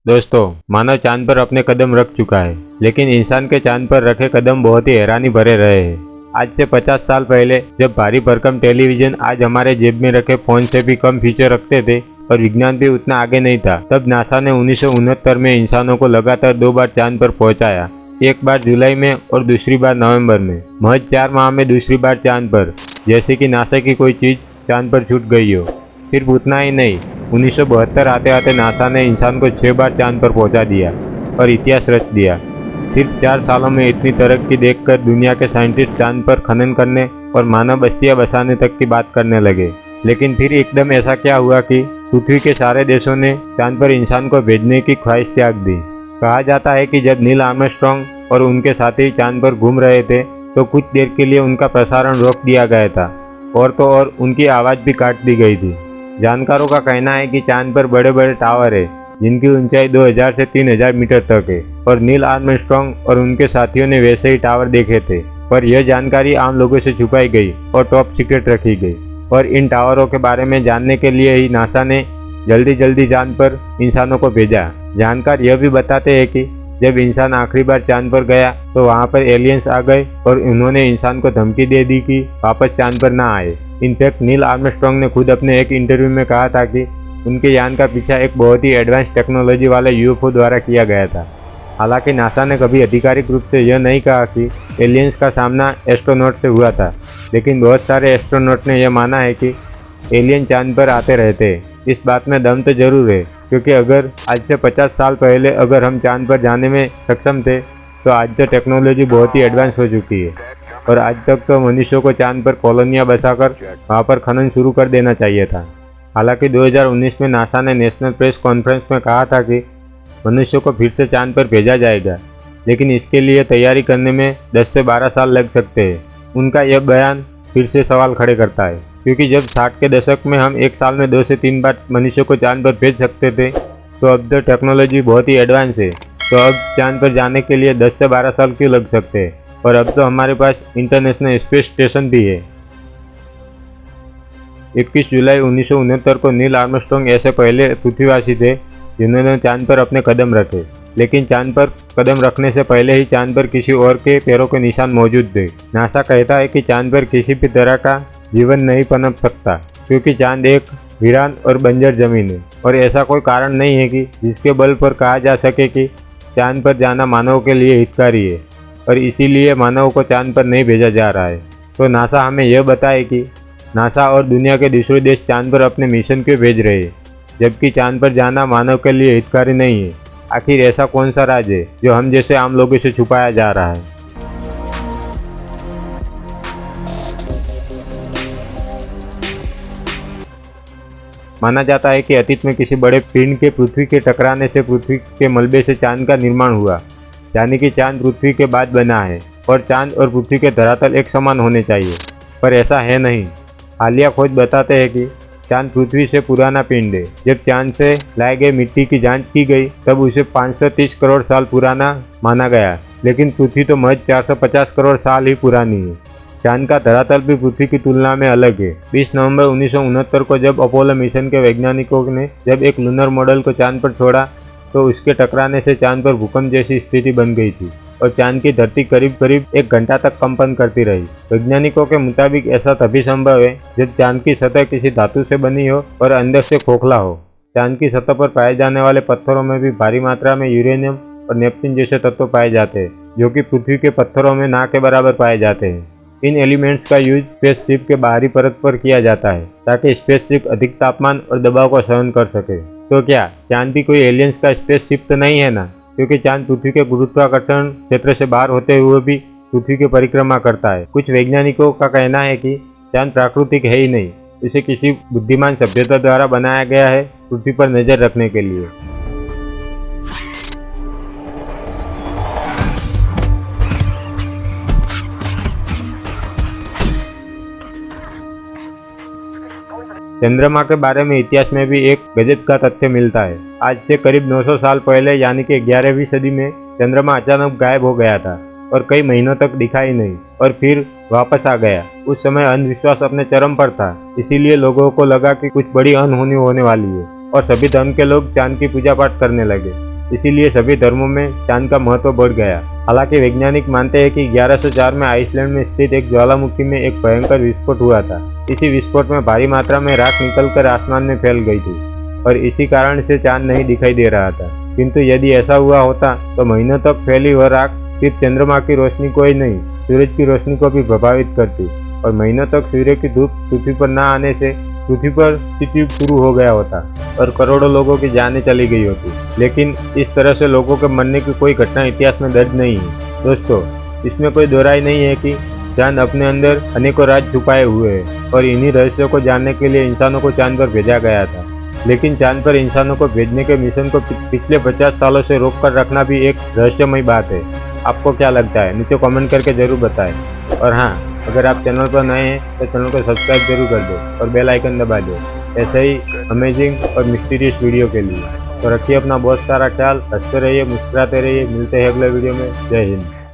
दोस्तों, मानव चांद पर अपने कदम रख चुका है, लेकिन इंसान के चांद पर रखे कदम बहुत ही हैरानी भरे रहे हैं। आज से 50 साल पहले जब भारी भरकम टेलीविजन आज हमारे जेब में रखे फोन से भी कम फीचर रखते थे और विज्ञान भी उतना आगे नहीं था, तब नासा ने 1969 में इंसानों को लगातार 2 बार चांद पर पहुंचाया। एक बार जुलाई में और दूसरी बार नवंबर में। महज 4 माह में दूसरी बार चांद पर, जैसे कि नासा की कोई चीज़ चांद पर छूट गई हो। सिर्फ उतना ही नहीं, 1972 आते आते नासा ने इंसान को 6 बार चांद पर पहुंचा दिया और इतिहास रच दिया। सिर्फ 4 सालों में इतनी तरक्की देखकर दुनिया के साइंटिस्ट चांद पर खनन करने और मानव बस्तियां बसाने तक की बात करने लगे। लेकिन फिर एकदम ऐसा क्या हुआ कि पृथ्वी के सारे देशों ने चांद पर इंसान को भेजने की ख्वाहिश त्याग दी। कहा जाता है कि जब नील आर्मस्ट्रॉन्ग और उनके साथी चांद पर घूम रहे थे तो कुछ देर के लिए उनका प्रसारण रोक दिया गया था और तो और उनकी आवाज़ भी काट दी गई थी। जानकारों का कहना है कि चांद पर बड़े बड़े टावर है जिनकी ऊंचाई 2000 से 3000 मीटर तक है और नील आर्मस्ट्रॉन्ग और उनके साथियों ने वैसे ही टावर देखे थे, पर यह जानकारी आम लोगों से छुपाई गई और टॉप सीक्रेट रखी गई। और इन टावरों के बारे में जानने के लिए ही नासा ने जल्दी चांद पर इंसानों को भेजा। जानकार यह भी बताते हैं कि जब इंसान आखिरी बार चांद पर गया तो वहां पर एलियंस आ गए और उन्होंने इंसान को धमकी दे दी कि वापस चांद पर ना आए। इनफैक्ट नील आर्मस्ट्रॉन्ग ने खुद अपने एक इंटरव्यू में कहा था कि उनके यान का पीछा एक बहुत ही एडवांस टेक्नोलॉजी वाले यूएफओ द्वारा किया गया था। हालांकि नासा ने कभी आधिकारिक रूप से यह नहीं कहा कि एलियंस का सामना एस्ट्रोनॉट से हुआ था, लेकिन बहुत सारे एस्ट्रोनॉट ने यह माना है कि एलियन चांद पर आते रहते हैं। इस बात में दम तो जरूर है, क्योंकि अगर आज से 50 साल पहले अगर हम चांद पर जाने में सक्षम थे तो आज तो टेक्नोलॉजी बहुत ही एडवांस हो चुकी है और आज तक तो मनुष्यों को चांद पर कॉलोनियां बसाकर वहां पर खनन शुरू कर देना चाहिए था। हालांकि 2019 में नासा ने नेशनल प्रेस कॉन्फ्रेंस में कहा था कि मनुष्यों को फिर से चांद पर भेजा जाएगा, लेकिन इसके लिए तैयारी करने में 10 से 12 साल लग सकते हैं। उनका यह बयान फिर से सवाल खड़े करता है, क्योंकि जब 60 के दशक में हम एक साल में 2 से 3 बार मनुष्यों को चांद पर भेज सकते थे, तो अब तो टेक्नोलॉजी बहुत ही एडवांस है, तो अब चांद पर जाने के लिए 10 से 12 साल क्यों लग सकते हैं। और अब तो हमारे पास इंटरनेशनल स्पेस स्टेशन भी है। 21 जुलाई 1969 को नील आर्मस्ट्रॉन्ग ऐसे पहले पृथ्वीवासी थे जिन्होंने चांद पर अपने कदम रखे, लेकिन चांद पर कदम रखने से पहले ही चांद पर किसी और के पैरों के निशान मौजूद थे। नासा कहता है कि चांद पर किसी भी तरह का जीवन नहीं पनप सकता, क्योंकि चांद एक वीरान और बंजर जमीन है और ऐसा कोई कारण नहीं है कि जिसके बल पर कहा जा सके कि चांद पर जाना मानव के लिए हितकारी है और इसीलिए मानव को चांद पर नहीं भेजा जा रहा है। तो नासा हमें यह बताए कि नासा और दुनिया के दूसरे देश चांद पर अपने मिशन क्यों भेज रहे हैं, जबकि चांद पर जाना मानव के लिए हितकारी नहीं है। आखिर ऐसा कौन सा राज है जो हम जैसे आम लोगों से छुपाया जा रहा है। माना जाता है कि अतीत में किसी बड़े पिंड के पृथ्वी के टकराने से पृथ्वी के मलबे से चांद का निर्माण हुआ, यानी कि चांद पृथ्वी के बाद बना है और चांद और पृथ्वी के धरातल एक समान होने चाहिए, पर ऐसा है नहीं। हालिया खोज बताते हैं कि चांद पृथ्वी से पुराना पिंड है। जब चांद से लाए गए मिट्टी की जांच की गई तब उसे 530 करोड़ साल पुराना माना गया, लेकिन पृथ्वी तो महज 450 करोड़ साल ही पुरानी है। चांद का धरातल भी पृथ्वी की तुलना में अलग है। 20 नवंबर 1969 को जब अपोलो मिशन के वैज्ञानिकों ने जब एक लूनर मॉडल को चांद पर छोड़ा तो उसके टकराने से चांद पर भूकंप जैसी स्थिति बन गई थी और चांद की धरती करीब 1 घंटा तक कंपन करती रही। वैज्ञानिकों के मुताबिक ऐसा तभी संभव है जब चांद की सतह किसी धातु से बनी हो और अंदर से खोखला हो। चांद की सतह पर पाए जाने वाले पत्थरों में भी भारी मात्रा में यूरेनियम और नेपच्यून जैसे तत्व पाए जाते हैं, जो कि पृथ्वी के पत्थरों में ना के बराबर पाए जाते हैं। इन एलिमेंट्स का यूज स्पेसशिप के बाहरी परत पर किया जाता है ताकि स्पेसशिप अधिक तापमान और दबाव को सहन कर सके। तो क्या चांद भी कोई एलियंस का स्पेसशिप तो नहीं है ना, क्योंकि चांद पृथ्वी के गुरुत्वाकर्षण क्षेत्र से बाहर होते हुए भी पृथ्वी की परिक्रमा करता है। कुछ वैज्ञानिकों का कहना है कि चांद प्राकृतिक है ही नहीं, इसे किसी बुद्धिमान सभ्यता द्वारा बनाया गया है पृथ्वी पर नजर रखने के लिए। चंद्रमा के बारे में इतिहास में भी एक गजब का तथ्य मिलता है। आज से करीब 900 साल पहले यानी कि 11वीं सदी में चंद्रमा अचानक गायब हो गया था और कई महीनों तक दिखाई नहीं और फिर वापस आ गया। उस समय अंधविश्वास अपने चरम पर था, इसीलिए लोगों को लगा कि कुछ बड़ी अनहोनी होने वाली है और सभी धर्म के लोग चांद की पूजा पाठ करने लगे। इसीलिए सभी धर्मों में चांद का महत्व बढ़ गया। हालांकि वैज्ञानिक मानते हैं कि 1104 में आइसलैंड में स्थित एक ज्वालामुखी में एक भयंकर विस्फोट हुआ था। इसी विस्फोट में भारी मात्रा में राख निकलकर आसमान में फैल गई थी और इसी कारण से चांद नहीं दिखाई दे रहा था। किंतु यदि ऐसा हुआ होता तो महीनों तक फैली वह राख सिर्फ चंद्रमा की रोशनी को ही नहीं, सूरज की रोशनी को भी प्रभावित करती और महीनों तक सूर्य की धूप पृथ्वी पर न आने से पृथ्वी पर शीत युग शुरू हो गया होता और करोड़ों लोगों की जानें चली गई होती। लेकिन इस तरह से लोगों के मरने की कोई घटना इतिहास में दर्ज नहीं है। दोस्तों, इसमें कोई दो राय नहीं है कि चांद अपने अंदर अनेकों राज छुपाए हुए हैं और इन्हीं रहस्यों को जानने के लिए इंसानों को चांद पर भेजा गया था। लेकिन चांद पर इंसानों को भेजने के मिशन को पिछले 50 सालों से रोक कर रखना भी एक रहस्यमयी बात है। आपको क्या लगता है? नीचे कमेंट करके जरूर बताएं। और हाँ, अगर आप चैनल पर नए हैं तो चैनल को सब्सक्राइब जरूर कर दो और बेल आइकन दबा दो ऐसे ही अमेजिंग और मिस्टीरियस वीडियो के लिए। तो रखिए अपना बहुत सारा ख्याल, हंसते रहिए, मुस्कुराते रहिए। मिलते हैं अगले वीडियो में। जय हिंद।